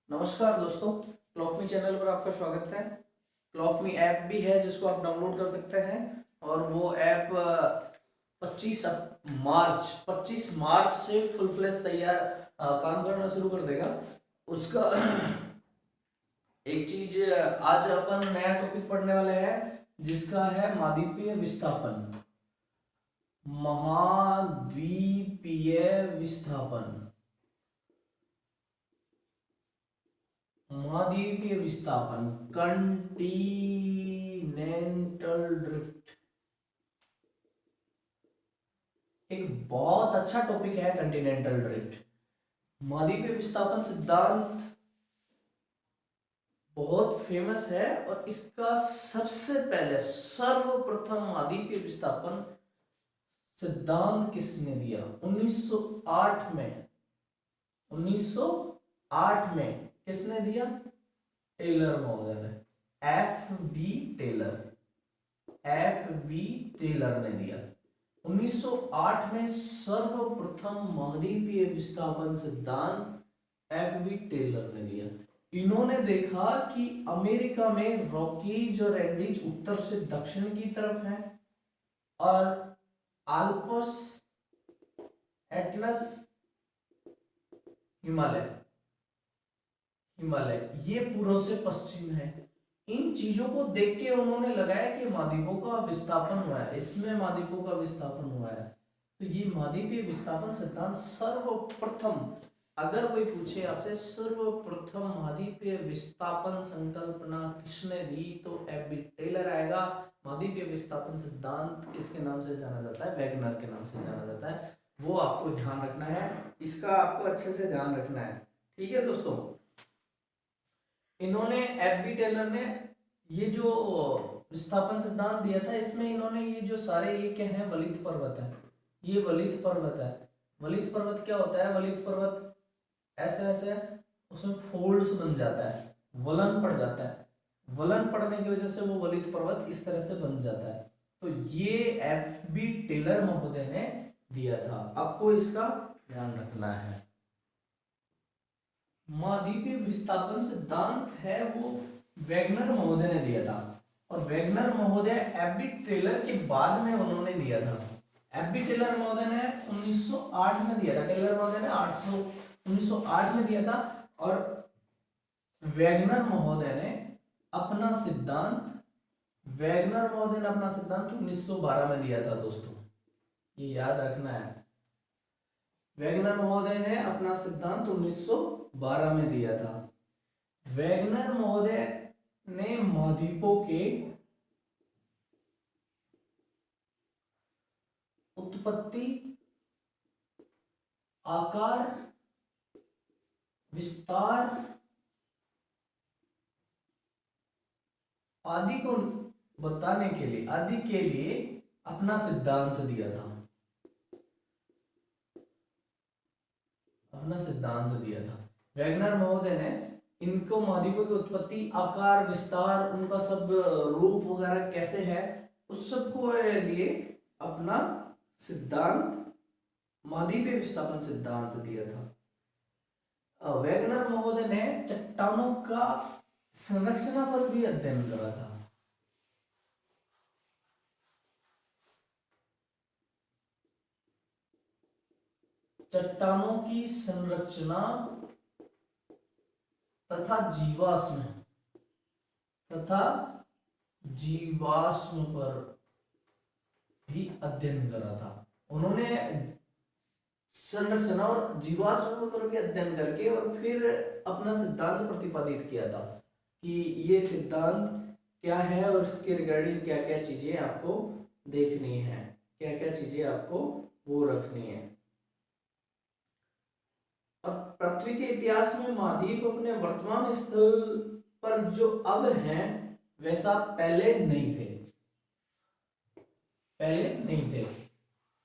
नमस्कार दोस्तों, क्लॉक मी चैनल पर आपका स्वागत है। क्लॉक मी ऐप भी है जिसको आप डाउनलोड कर सकते हैं और वो ऐप 25 मार्च से फुल फ्लैश तैयार काम करना शुरू कर देगा। उसका एक चीज आज अपन नया टॉपिक पढ़ने वाले हैं जिसका है महाद्वीपीय विस्थापन। महाद्वीपीय विस्थापन, महाद्वीपीय विस्थापन, कंटिनेंटल ड्रिफ्ट। एक बहुत अच्छा टॉपिक है कंटिनेंटल ड्रिफ्ट। महाद्वीपीय विस्थापन सिद्धांत बहुत फेमस है और इसका सबसे पहले सर्वप्रथम महाद्वीपीय विस्थापन सिद्धांत किसने दिया? 1908 में। 1908 में किसने दिया? टेलर महोदय ने। एफ बी टेलर ने दिया। 1908 में सर्वप्रथम महाद्वीपीय विस्थापन सिद्धांत एफ बी टेलर ने दिया। इन्होंने देखा कि अमेरिका में रॉकीज और एंडीज उत्तर से दक्षिण की तरफ है और आल्प्स, एटलस, हिमालय ये पूर्व से पश्चिम है। इन चीजों को देख के उन्होंने लगाया कि महाद्वीपों का विस्थापन हुआ है, इसमें महाद्वीपों का विस्थापन हुआ है। तो ये महाद्वीपीय विस्थापन सिद्धांत सर्वप्रथम, अगर कोई पूछे आपसे सर्वप्रथम महाद्वीपीय विस्थापन संकल्पना किसने दी तो एफ बी टेलर आएगा। महाद्वीपीय विस्थापन सिद्धांत किसके नाम से जाना जाता है? वैगनर के नाम से जाना जाता है। वो आपको ध्यान रखना है, इसका आपको अच्छे से ध्यान रखना है। ठीक है दोस्तों, इन्होंने एफ बी टेलर ने ये जो विस्थापन सिद्धांत दिया था, इसमें इन्होंने ये जो सारे ये क्या है, वलित पर्वत है। ये वलित पर्वत है। वलित पर्वत क्या होता है? वलित पर्वत ऐसे ऐसे उसमें फोल्ड्स बन जाता है, वलन पड़ जाता है। वलन पड़ने की वजह से वो वलित पर्वत इस तरह से बन जाता है। तो ये एफ बी टेलर महोदय ने दिया था, आपको इसका ध्यान रखना है। महाद्वीपीय विस्थापन सिद्धांत है वो वैगनर महोदय ने दिया था और वैगनर महोदय एफ बी टेलर के बाद में उन्होंने दिया था। एफ बी टेलर महोदय ने 1908 में दिया था। टेलर महोदय ने 1908 में दिया था और वैगनर महोदय ने अपना सिद्धांत 1912 में दिया था दोस्तों, ये याद रखना है। वैगनर महोदय ने अपना सिद्धांत 1912 में दिया था। वैगनर महोदय ने महाद्वीपों के उत्पत्ति, आकार, विस्तार आदि को बताने के लिए, आदि के लिए अपना सिद्धांत दिया था। अपना सिद्धांत दिया था वैगनर महोदय ने। इनको महाद्वीपों की उत्पत्ति, आकार, विस्तार, उनका सब रूप वगैरह कैसे है, उस सब को लिए अपना सिद्धांत, महाद्वीपीय विस्थापन सिद्धांत दिया था। वैगनर महोदय ने चट्टानों का संरचना पर भी अध्ययन करा था। चट्टानों की संरचना तथा जीवाश्म पर भी अध्ययन करा था। उन्होंने संरचना और जीवाश्म पर भी अध्ययन करके और फिर अपना सिद्धांत प्रतिपादित किया था कि ये सिद्धांत क्या है और इसके रिगार्डिंग क्या क्या चीजें आपको देखनी है, क्या क्या चीजें आपको वो रखनी है। अब पृथ्वी के इतिहास में महाद्वीप अपने वर्तमान स्थल पर जो अब हैं वैसा पहले नहीं थे।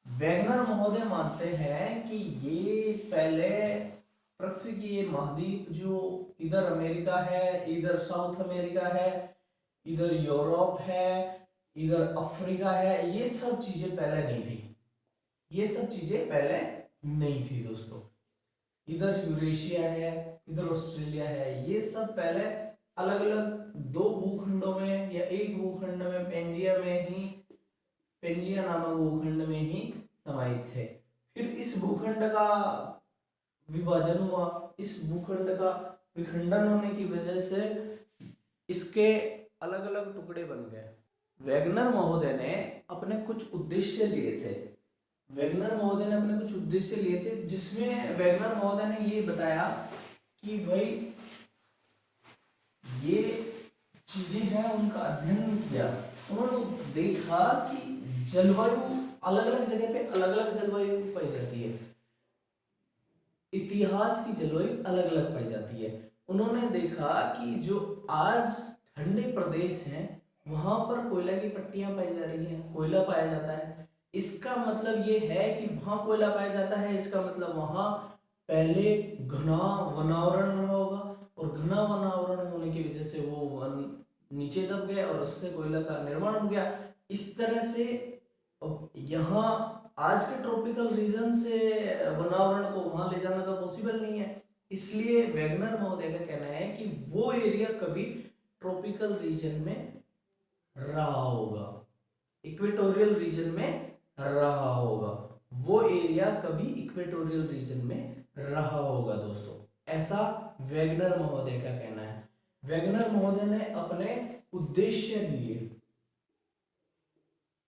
वैगनर महोदय मानते हैं कि ये पहले पृथ्वी की ये महाद्वीप जो इधर अमेरिका है, इधर साउथ अमेरिका है, इधर यूरोप है, इधर अफ्रीका है, ये सब चीजें पहले नहीं थी। दोस्तों इधर यूरेशिया है, इधर ऑस्ट्रेलिया है। ये सब पहले अलग अलग दो भूखंडों में या एक भूखंड में पेंजिया नामक भूखंड में ही समाहित थे। फिर इस भूखंड का विभाजन हुआ, इस भूखंड का विखंडन होने की वजह से इसके अलग अलग टुकड़े बन गए। वैगनर महोदय ने अपने कुछ उद्देश्य लिए थे, जिसमें वैगनर महोदय ने ये बताया कि भाई ये चीजें हैं उनका अध्ययन किया। उन्होंने देखा कि जलवायु अलग अलग जगह पे अलग अलग जलवायु पाई जाती है, इतिहास की जलवायु अलग अलग पाई जाती है। उन्होंने देखा कि जो आज ठंडे प्रदेश हैं वहां पर कोयला की पट्टियां पाई जा रही हैं, कोयला पाया जाता है। इसका मतलब ये है कि वहां कोयला पाया जाता है, इसका मतलब वहां पहले घना वनावरण रहा होगा, और घना वनावरण होने की वजह से वो वन नीचे दब गए और उससे कोयला का निर्माण हो गया। इस तरह से यहाँ आज के ट्रॉपिकल रीजन से वनावरण को वहां ले जाना तो पॉसिबल नहीं है। इसलिए वैगनर महोदय का कहना है कि वो एरिया कभी ट्रॉपिकल रीजन में रहा होगा, इक्वेटोरियल रीजन में रहा होगा, वो एरिया कभी इक्वेटोरियल रीजन में रहा होगा दोस्तों, ऐसा वैगनर महोदय का कहना है। वैगनर महोदय ने अपने उद्देश्य लिए,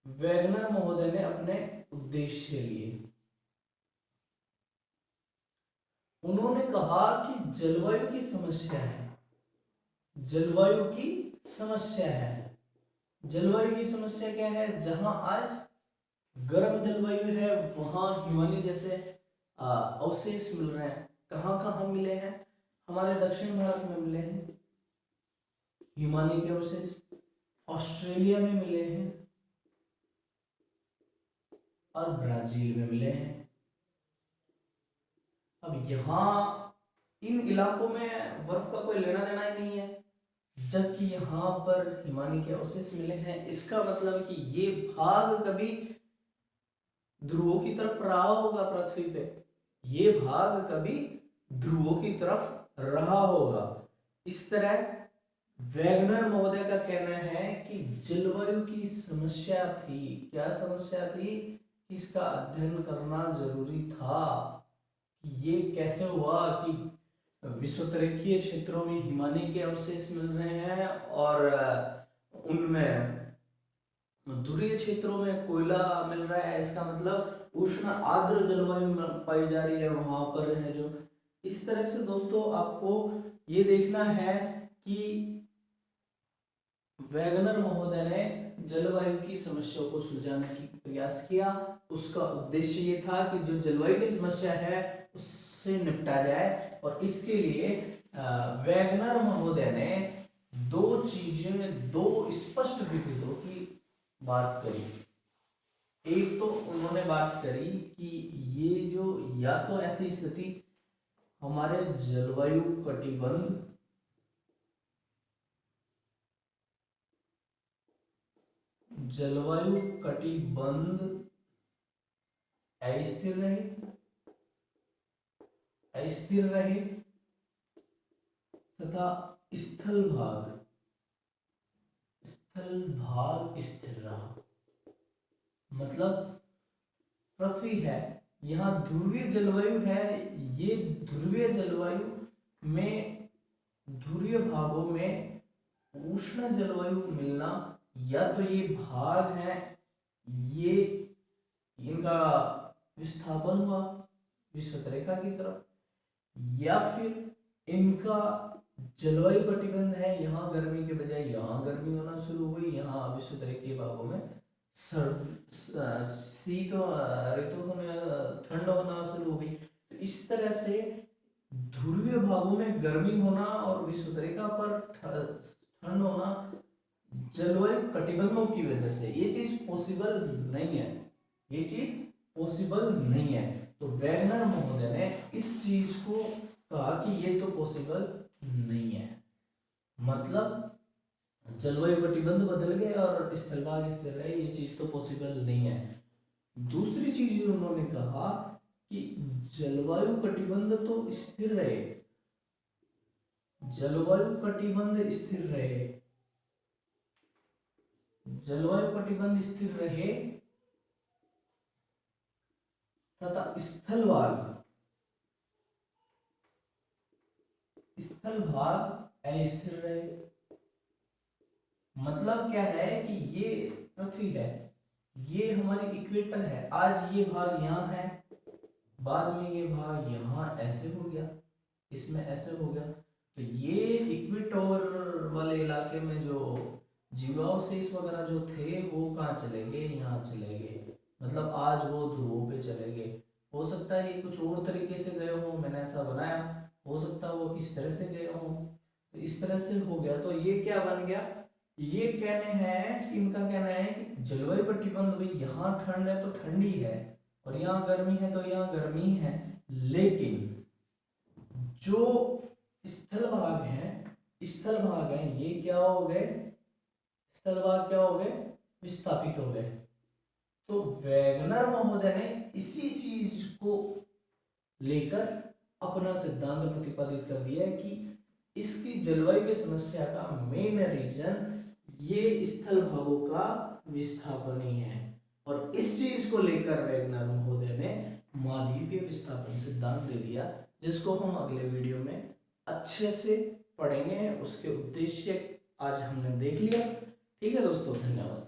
वैगनर महोदय ने अपने उद्देश्य लिए। उन्होंने कहा कि जलवायु की समस्या है, जलवायु की समस्या है। जलवायु की समस्या क्या है? जहां आज गर्म जलवायु है वहां हिमानी जैसे अवशेष मिल रहे हैं। कहाँ कहाँ मिले हैं? हमारे दक्षिण भारत में मिले हैं हिमानी के अवशेष, ऑस्ट्रेलिया में मिले हैं और ब्राजील में मिले हैं। अब यहाँ इन इलाकों में बर्फ का कोई लेना देना ही नहीं है, जबकि यहाँ पर हिमानी के अवशेष मिले हैं। इसका मतलब कि ये भाग कभी ध्रुवों की तरफ रहा होगा पृथ्वी पे, ये भाग कभी ध्रुवों की तरफ रहा होगा। इस तरह वैगनर महोदय का कहना है कि जलवायु की समस्या थी। क्या समस्या थी? इसका अध्ययन करना जरूरी था। ये कैसे हुआ कि विषुवतरेखीय क्षेत्रों में हिमानी के अवशेष मिल रहे हैं और उनमें ध्रुवीय क्षेत्रों में कोयला मिल रहा है। इसका मतलब उष्ण आर्द्र जलवायु पाई जा रही है वहां पर है जो। इस तरह से दोस्तों आपको ये देखना है कि वैगनर महोदय ने जलवायु की समस्या को सुलझाने की प्रयास किया। उसका उद्देश्य ये था कि जो जलवायु की समस्या है उससे निपटा जाए, और इसके लिए वैगनर महोदय ने दो चीजें, दो स्पष्ट विभेदों की बात करी। एक तो उन्होंने बात करी कि ये जो या तो ऐसी स्थिति हमारे जलवायु कटिबंध अस्थिर रहे तथा स्थल भाग स्थिर रहा। मतलब पृथ्वी है, यहाँ ध्रुवीय जलवायु है, ये ध्रुवीय जलवायु में ध्रुवीय भागों में उष्ण जलवायु मिलना, या तो ये भाग है, ये इनका विस्थापन हुआ विषुवत रेखा की तरफ, या फिर इनका जलवायु कटिबंध है, यहाँ गर्मी के बजाय यहाँ गर्मी होना शुरू हुई, यहाँ विषुवतरेखीय भागों में शीत ऋतु होने ठंड होना शुरू हो गई। तो इस तरह से ध्रुवीय भागों में गर्मी होना और विषुवतरेखा पर ठंड होना जलवायु कटिबंधों की वजह से, ये चीज पॉसिबल नहीं है, ये चीज पॉसिबल नहीं है। तो वैगनर महोदय ने इस चीज को कहा कि ये तो पॉसिबल नहीं है, मतलब जलवायु कटिबंध बदल गए और स्थलभाग स्थिर रहे, ये चीज तो पॉसिबल नहीं है। दूसरी चीज जो उन्होंने कहा कि जलवायु कटिबंध तो स्थिर रहे, जलवायु कटिबंध स्थिर रहे, जलवायु कटिबंध स्थिर रहे तथा स्थल भाग अस्थिर रहे। मतलब क्या है कि ये पृथ्वी है, ये हमारी इक्वेटर है, आज ये भाग यहाँ है, बाद में ये भाग यहाँ ऐसे हो गया, इसमें ऐसे हो गया। तो ये इक्वेटर वाले इलाके में जो जीवावशेष वगैरह जो थे वो कहाँ चले गए, यहाँ चले गए, मतलब आज वो ध्रुवों पे चले गए। हो सकता है ये कुछ और तरीके से गए हो, मैंने ऐसा बनाया, हो सकता है वो इस तरह से गए हो, तो इस तरह से हो गया। तो ये क्या बन गया, ये कहने हैं, इनका कहना है कि जलवायु कटिबंध भाई यहाँ ठंड है तो ठंडी है, और यहाँ गर्मी है तो यहाँ गर्मी है, लेकिन जो स्थल भाग हैं ये क्या हो गए, स्थल भाग क्या हो गए, विस्थापित हो गए। तो वैगनर महोदय ने इसी चीज को लेकर अपना सिद्धांत प्रतिपादित कर दिया है कि इसकी जलवायु की समस्या का मेन रीजन ये स्थल भागों का विस्थापन ही है, और इस चीज को लेकर वैगनर महोदय ने महाद्वीपीय विस्थापन सिद्धांत दे दिया, जिसको हम अगले वीडियो में अच्छे से पढ़ेंगे। उसके उद्देश्य आज हमने देख लिया। ठीक है दोस्तों, धन्यवाद।